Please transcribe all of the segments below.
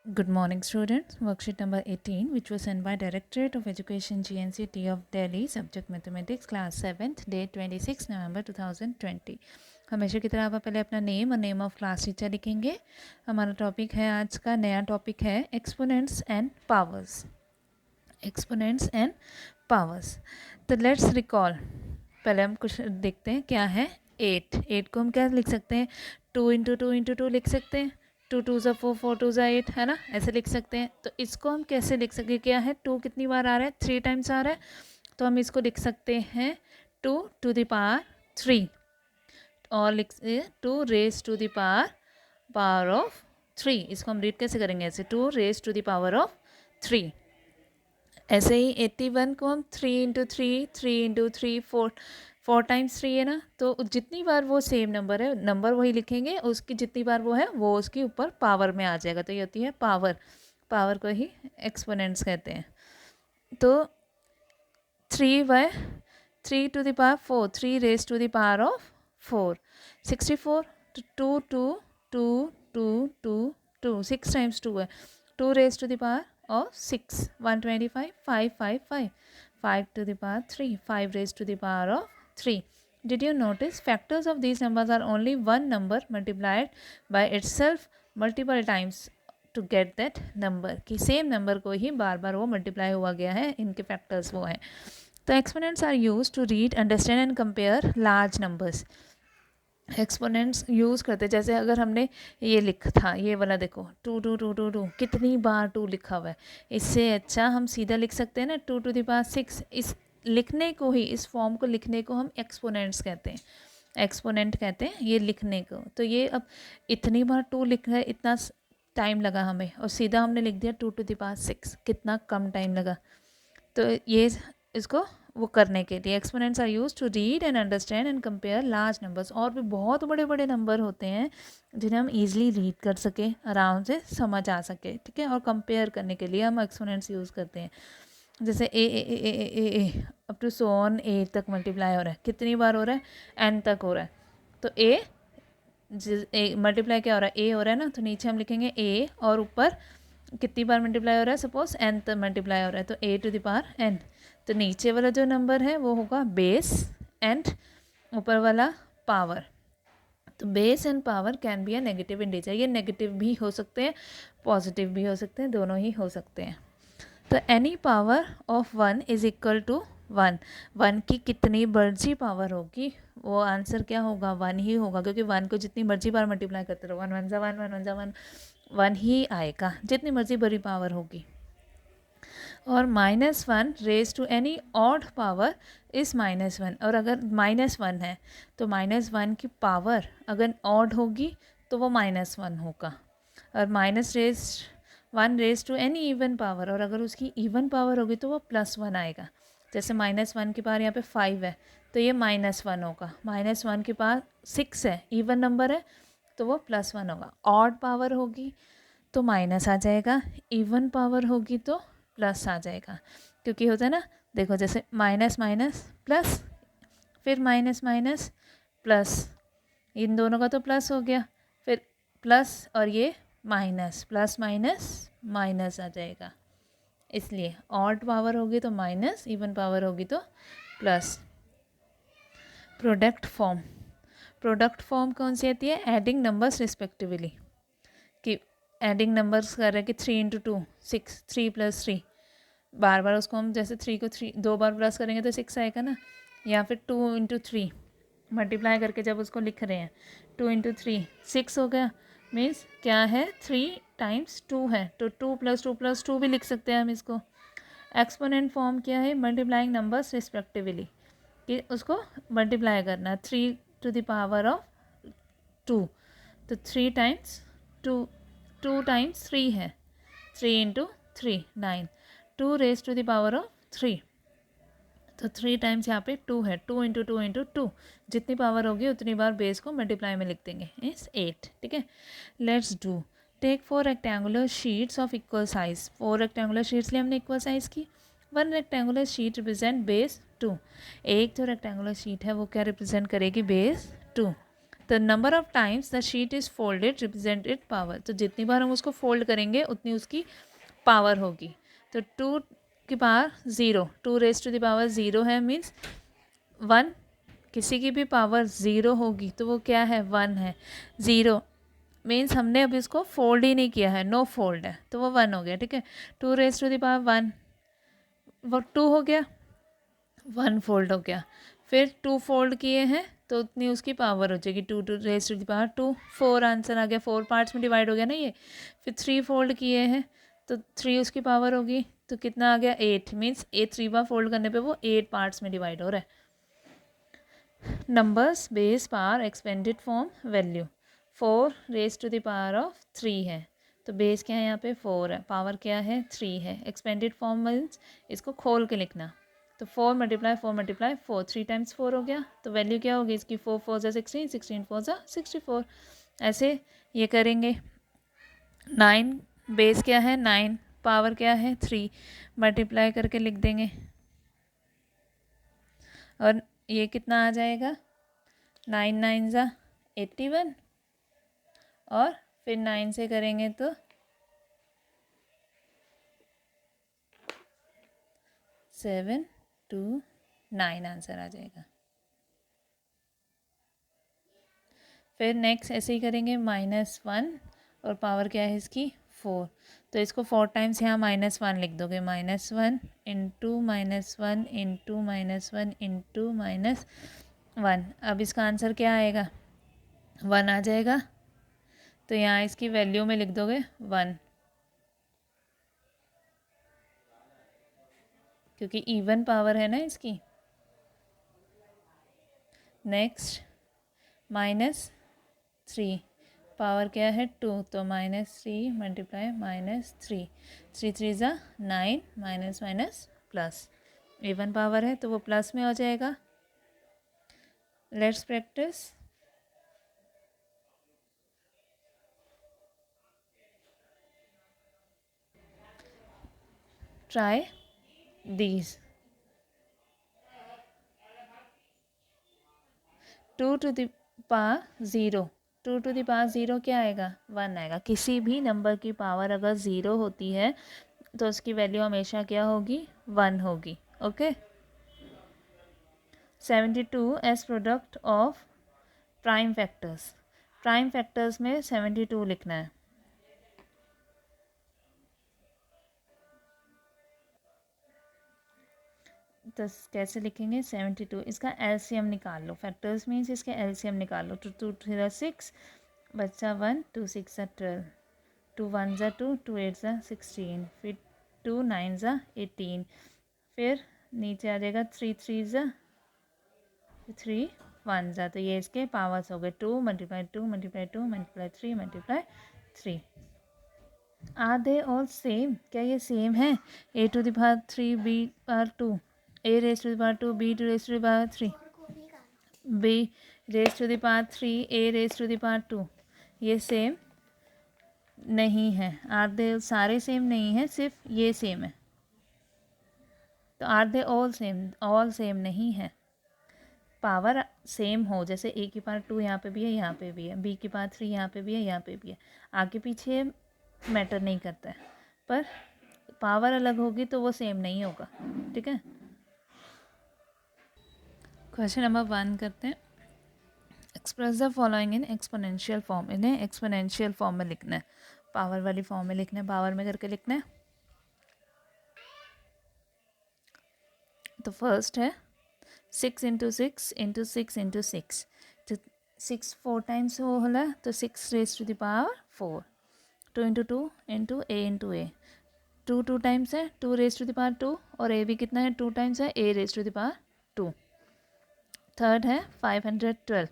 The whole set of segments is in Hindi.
Good morning, students. Worksheet number 18, which was sent by Directorate of Education GNCT of Delhi, subject Mathematics, class 7th, date 26 November 2020. हमेशा की तरह आप पहले अपना नेम और नेम ऑफ क्लास टीचर लिखेंगे. हमारा टॉपिक है, आज का नया टॉपिक है exponents and powers. Exponents and powers. तो लेट्स रिकॉल. पहले हम कुछ देखते हैं क्या है. 8 को हम क्या लिख सकते हैं? 2 × 2 × 2 लिख सकते हैं. 2 × 2 = 4, 4 × 2 = 8, है ना, ऐसे लिख सकते हैं. तो इसको हम कैसे लिख सकते हैं? क्या है, 2 कितनी बार आ रहा है? 3 टाइम्स आ रहा है. तो हम इसको लिख सकते हैं 2 to the power 3, और लिख 2 raised to the power of 3. इसको हम रीड कैसे करेंगे? ऐसे 2 raised to the power of 3. ऐसे ही 81 को हम 3 × 3, 3 × 3, 4 टाइम्स 3 है ना. तो जितनी बार वो सेम नंबर है, नंबर वही लिखेंगे, उसकी जितनी बार वो है वो उसके ऊपर पावर में आ जाएगा. तो ये होती है पावर. पावर को ही एक्सपोनेंट्स कहते हैं. तो 3 × 3 raised to the power of 4. 64. तो 2 2 2 2 2 6 टाइम्स 2 है. 2 raised to the power of 6. 125. 5 5 5 5 to the power 3. 5 raised to the power of 3. Did you notice factors of these numbers are only one number multiplied by itself multiple times to get that number. कि सेम नंबर को ही बार बार वो मल्टीप्लाई हुआ गया है, इनके फैक्टर्स वो हैं. तो exponents are use to read, understand and compare large numbers. Exponents use करते, जैसे अगर हमने ये लिखा था, ये वाला देखो 2 2 2 2 2, कितनी बार 2 लिखा हुआ है. इससे अच्छा हम सीधा लिख सकते हैं ना 2 to the power 6. इस लिखने को ही, इस फॉर्म को लिखने को हम एक्सपोनेंट्स कहते हैं. एक्सपोनेंट कहते हैं ये लिखने को. तो ये अब इतनी बार 2 लिख रहा है, इतना टाइम लगा हमें, और सीधा हमने लिख दिया 2 to the power 6, कितना कम टाइम लगा. तो ये इसको वो करने के लिए exponents are use to read and understand and compare large numbers. और भी बहुत बड़े बड़े नंबर होते हैं जिन्हें हम ईजिली रीड कर सके, आराम से समझ आ सके, ठीक है. और कंपेयर करने के लिए हम एक्सपोनेंट्स यूज़ करते हैं. जैसे ए अप टू सो ऑन ए तक मल्टीप्लाई हो रहा है. कितनी बार हो रहा है? एन तक हो रहा है. तो ए मल्टीप्लाई क्या हो रहा है? ए हो रहा है ना. तो नीचे हम लिखेंगे ए, और ऊपर कितनी बार मल्टीप्लाई हो रहा है? सपोज एन तक मल्टीप्लाई हो रहा है, तो a to the power n. तो नीचे वाला जो नंबर है वो होगा बेस, एंड ऊपर वाला पावर. तो base and power can be a negative integer. ये नेगेटिव भी हो सकते हैं, पॉजिटिव भी हो सकते हैं, दोनों ही हो सकते हैं. तो any power of 1 is equal to 1. 1 की कितनी मर्जी पावर होगी, वो आंसर क्या होगा? 1 ही होगा, क्योंकि 1 को जितनी मर्जी बार मल्टीप्लाई करते रहो, 1 1 ज़ा 1 1 1 ज़ा 1, 1 ही आएगा, जितनी मर्जी बड़ी पावर होगी. और -1 raise to any odd power is -1. और अगर -1 है तो -1 की पावर अगर ऑड होगी तो वो -1 होगा. और -1 raise to any even power, और अगर उसकी इवन पावर होगी तो वो +1 आएगा. जैसे -1 की पावर यहाँ पे 5 है, तो ये -1 होगा. -1 की पावर 6 है, इवन नंबर है, तो वो +1 होगा. ऑड पावर होगी तो माइनस आ जाएगा, इवन पावर होगी तो प्लस आ जाएगा. क्योंकि होता है ना, देखो जैसे माइनस माइनस प्लस, फिर माइनस माइनस प्लस, इन दोनों का तो प्लस हो गया, फिर प्लस और ये माइनस, प्लस माइनस माइनस आ जाएगा. इसलिए ऑड पावर होगी तो माइनस, इवन पावर होगी तो plus. Product form. Product form कौन सी आती है? Adding numbers respectively. कि एडिंग नंबर्स कर रहे हैं कि 3 × 2 6, 3 + 3, बार बार उसको हम जैसे 3 को 3 2 बार प्लस करेंगे तो 6 आएगा ना. या फिर 2 × 3 मल्टीप्लाई करके जब उसको लिख रहे हैं, 2 × 3 6 हो गया. मीन्स क्या है? 3 टाइम्स 2 है, तो 2 + 2 + 2 भी लिख सकते हैं हम इसको. एक्सपोनेंट फॉर्म क्या है? मल्टीप्लाइंग नंबर्स रिस्पेक्टिवली, कि उसको मल्टीप्लाई करना 3 to the power of 2. तो 3 टाइम्स 2, 2 टाइम्स 3 है, 3 × 3 9. 2 raised to the power of 3. तो 3 टाइम्स यहाँ पे 2 है, 2 × 2 × 2, जितनी पावर होगी उतनी बार बेस को मल्टीप्लाई में लिख देंगे. इस 8, ठीक है. Let's do. Take 4 rectangular sheets of equal size. 4 rectangular sheets लिए हमने इक्वल साइज की. 1 रेक्टेंगुलर शीट रिप्रेजेंट बेस 2. एक जो रेक्टेंगुलर शीट है वो क्या रिप्रेजेंट करेगी? Base 2. The number of times the sheet is folded represent it power. तो जितनी बार हम उसको फोल्ड करेंगे उतनी उसकी पावर होगी. तो 2 की power 0, 2 raise to the power 0 है, मीन्स 1. किसी की भी पावर 0 होगी तो वो क्या है, 1 है. 0 मीन्स हमने अभी उसको फोल्ड ही नहीं किया है, नो फोल्ड है, तो वो 1 हो गया. ठीक है. 2 रेज टू द पावर 1, वो 2 हो गया, 1 फोल्ड हो गया. फिर 2 फोल्ड किए हैं तो उतनी उसकी पावर हो जाएगी, 2 two raise to the power 2. 4 answer आ गया, 4 पार्ट्स में डिवाइड हो गया ना ये. फिर 3 फोल्ड किए हैं तो 3 उसकी पावर होगी, तो कितना आ गया, 8. मीन्स 3 बार फोल्ड करने पे वो 8 पार्ट्स में डिवाइड हो रहा है. Numbers base power expanded form value 4 raise to the power of 3 है. तो बेस क्या है यहाँ पे, 4 है, पावर क्या है, 3 है. एक्सपेंडेड फॉर्म मीन्स इसको खोल के लिखना. तो 4 मल्टीप्लाई 4 मल्टीप्लाई 4, 3 टाइम्स 4 हो गया. तो वैल्यू क्या होगी इसकी, 4 4 ज़ा 16, 16 4 ज़ा 64. ऐसे ये करेंगे. 9 बेस क्या है, 9, पावर क्या है, 3, मल्टीप्लाई करके लिख देंगे. और ये कितना आ जाएगा, 9 9 ज़ा 81, और फिर 9 से करेंगे तो 7 2 9 आंसर आ जाएगा. फिर नेक्स्ट ऐसे ही करेंगे, -1 और पावर क्या है इसकी, 4. तो इसको 4 टाइम्स यहाँ -1 लिख दोगे, -1 इंटू -1 इंटू -1 इंटू -1. अब इसका आंसर क्या आएगा, 1 आ जाएगा. तो यहाँ इसकी वैल्यू में लिख दोगे 1, क्योंकि इवन पावर है ना इसकी. नेक्स्ट -3, पावर क्या है, 2, तो -3 मल्टीप्लाई -3, 3 3 ज़ा 9, minus minus plus. Even power है तो वो प्लस में हो जाएगा. Let's practise. Try these. 2 to the power 0, 2 to the power 0 क्या आएगा, 1 आएगा. किसी भी नंबर की पावर अगर 0 होती है तो उसकी वैल्यू हमेशा क्या होगी, 1 होगी. Okay. 72 as product of prime factors. Prime factors में 72 लिखना है. तो कैसे लिखेंगे, 72, इसका एलसीएम निकाल लो. फैक्टर्स मीन्स इसके एलसीएम निकाल लो. 2 2 3 6 बच्चा 1, 2 6 12, 2 1 ज़ा 2, 2 8 ज़ा 16, फिर 2 9 ज़ा 18, फिर नीचे आ जाएगा 3 3 ज़ा 3 1 ज़ा. तो ये इसके पावर्स हो गए, 2 multiply 2 multiply 2 multiply 3 multiply 3. Are they all same, क्या ये सेम है, a to the power 3 b power 2, a raise to the power 2 b to raise to the power 3, b raise to the power 3 a raise to the power 2. ये सेम नहीं है. आर दे सारे सेम नहीं है, सिर्फ ये सेम है. तो are they all same, all same नहीं है. पावर सेम हो, जैसे a की पावर 2 यहाँ पे भी है, यहाँ पे भी है, b की पावर 3 यहाँ पे भी है, यहाँ पे भी है, आगे पीछे मैटर नहीं करता है, पर पावर अलग होगी तो वो सेम नहीं होगा. ठीक है. क्वेश्चन नंबर 1 करते हैं. Express the following in exponential form. इन्हें एक्सपोनेंशियल फॉर्म में लिखना है, पावर वाली फॉर्म में लिखना है, पावर में करके लिखना है. तो फर्स्ट है 6 इंटू 6 इंटू 6 इंटू 6. तो 6 4 टाइम्स वो होला, तो 6 raise to the power 4. 2 into 2 into a into a. 2 2 times है, 2 रेज टू द पावर 2, और a भी कितना है, 2 टाइम्स है, a raise to the power 2. Third है 512.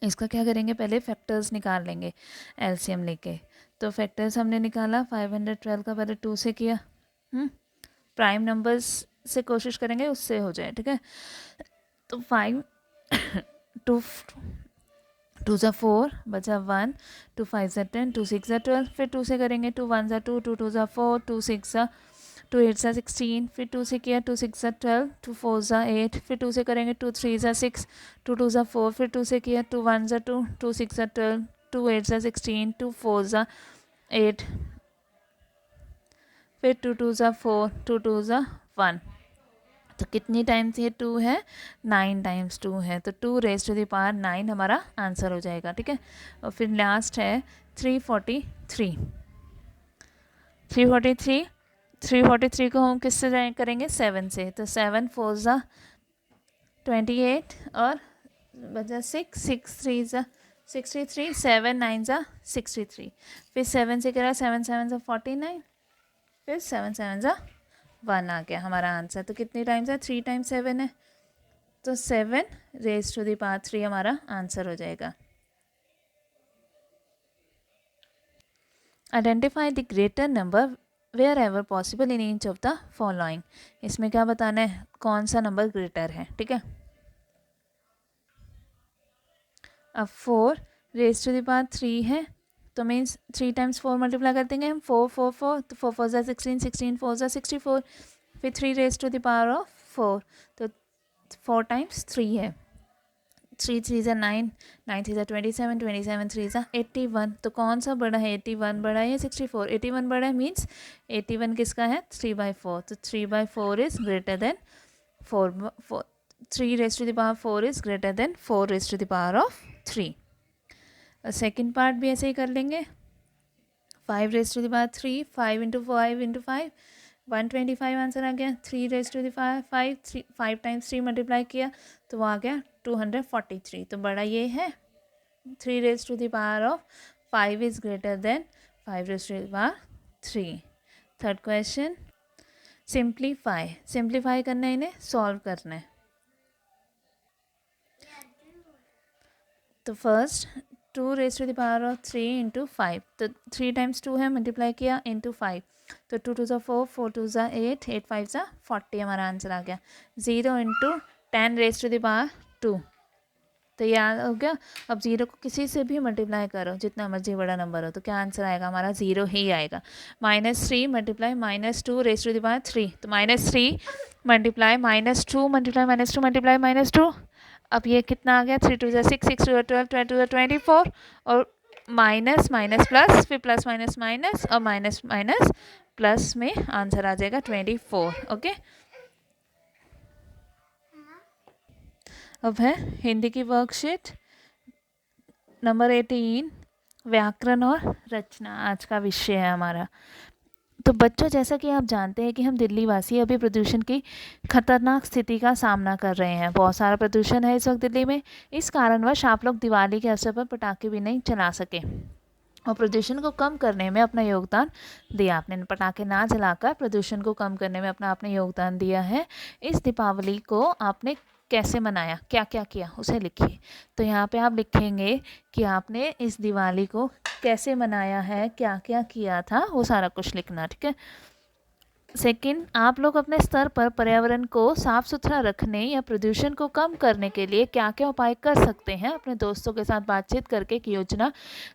इसका क्या करेंगे, पहले फैक्टर्स निकाल लेंगे एलसीएम लेके. तो फैक्टर्स हमने निकाला, 512 का पहले 2 से किया. प्राइम नंबर्स से कोशिश करेंगे उससे हो जाए. ठीक है. तो 5 2 2 ज़ा 4 बचा 1, 2 5 ज़ा 10, 2 6 ज़ा 12. फिर 2 से करेंगे, 2 1 ज़ा 2, 2 2 ज़ा 4, 2 6 ज़ा टू एट ज़ा 16, फिर 2 से किया 2 6 ज़ा 12, 2 4 ज़ा 8, फिर 2 से करेंगे 2 3 ज़ा 6, 2 2 ज़ा 4, फिर 2 से किया 2 1 ज़ा 2, 2 6 ज़ा 12, 2 8 ज़ा 16, 2 4 ज़ा 8, फिर 2 2 ज़ा 4, 2 2 ज़ा 1। तो कितनी टाइम्स ये 2 है? 9 टाइम्स 2 है, तो 2 रेज़ टू द पावर 9 हमारा आंसर हो जाएगा, ठीक है। और फिर लास्ट है 343। 343 को हम किससे करेंगे? 7 से, तो 7 4 ज़ा 28 और बचा 6, 6 3 ज़ा 63, 7 9 ज़ा 63, फिर 7 से करा 7 7 ज़ा 49, फिर 7 7 ज़ा 1 आ गया हमारा आंसर। तो कितनी टाइम्स है? 3 टाइम्स 7 है, तो 7 रेज़ टू द पावर 3 हमारा आंसर हो जाएगा। Identify the greater number wherever possible in each of the following. इसमें क्या बताना है? कौन सा नंबर ग्रेटर है, ठीक है। अब 4 रेज़ टू द पावर 3 है, तो मीन्स 3 टाइम्स 4 मल्टीप्लाई कर देंगे हम, 4 4 4, तो 4 4 ज़ा 16, 16 4 ज़ा 64, फिर 3 raise to the power of 4, तो 4 टाइम्स 3 है, 3 3 ज़ा 9, 9 3 ज़ा 27, 27 3 ज़ा 81, तो कौन सा बड़ा है? 81 बड़ा है या 64? 81 बड़ा है, मीन्स 81 किसका है? 3/4, तो 3/4 is greater than 4 3 raise to the power 4 is greater than 4 raise to the power of 3। Second part भी ऐसे ही कर लेंगे। 5 raise to the power 3, 5 into 5 into 5, 125 answer आ गया। 3 raise to the power 5, 5 times 3 multiply किया तो वो आ गया 243, तो बड़ा ये है। 3 raise to the power of 5 is greater than 5 raise to the power 3। Third question, simplify करना है, इन्हें सॉल्व करना है। तो first 2 raise to the power of 3 into 5, तो 3 टाइम्स 2 है, मल्टीप्लाई किया इंटू 5, तो 2 2 ज़ा 4, 4 2 ज़ा 8, 8 5 ज़ा 40 हमारा आंसर आ गया। 0 into 10 raise to the power 2, तो याद हो गया। अब 0 को किसी से भी मल्टीप्लाई करो, जितना मर्जी बड़ा नंबर हो, तो क्या आंसर आएगा? हमारा 0 ही आएगा। -3 multiply -2 raise to the power 3, तो -3 मल्टीप्लाई -2 मल्टीप्लाई -2 मल्टीप्लाई -2, अब ये कितना आ गया? 3 2 ज़ा 6, 6 2 ज़ा 12, 12 2 ज़ा 24, और माइनस माइनस प्लस, फिर प्लस माइनस माइनस, और माइनस माइनस प्लस में आंसर आ जाएगा 24। ओके, अब है हिंदी की वर्कशीट नंबर 18, व्याकरण और रचना आज का विषय है हमारा। तो बच्चों, जैसा कि आप जानते हैं कि हम दिल्ली वासी अभी प्रदूषण की खतरनाक स्थिति का सामना कर रहे हैं। बहुत सारा प्रदूषण है इस वक्त दिल्ली में। इस कारणवश आप लोग दिवाली के अवसर पर पटाखे भी नहीं चला सके और प्रदूषण को कम करने में अपना योगदान दिया। आपने पटाखे ना जलाकर प्रदूषण को कम करने में अपना आपने योगदान दिया है। इस दीपावली को आपने कैसे मनाया, क्या क्या किया, उसे लिखिए। तो यहाँ पे आप लिखेंगे कि आपने इस दिवाली को कैसे मनाया है, क्या क्या किया था, वो सारा कुछ लिखना, ठीक है। सेकंड, आप लोग अपने स्तर पर पर्यावरण को साफ सुथरा रखने या प्रदूषण को कम करने के लिए क्या क्या उपाय कर सकते हैं, अपने दोस्तों के साथ बातचीत करके एक योजना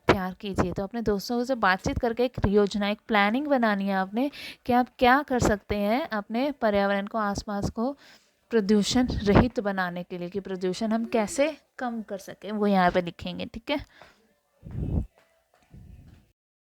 तैयार कीजिए। तो अपने दोस्तों से बातचीत करके एक योजना, एक प्लानिंग बनानी है आपने कि आप क्या कर सकते हैं अपने पर्यावरण को, आसपास को प्रदूषण रहित बनाने के लिए, कि प्रदूषण हम कैसे कम कर सकें, वो यहाँ पे लिखेंगे, ठीक है।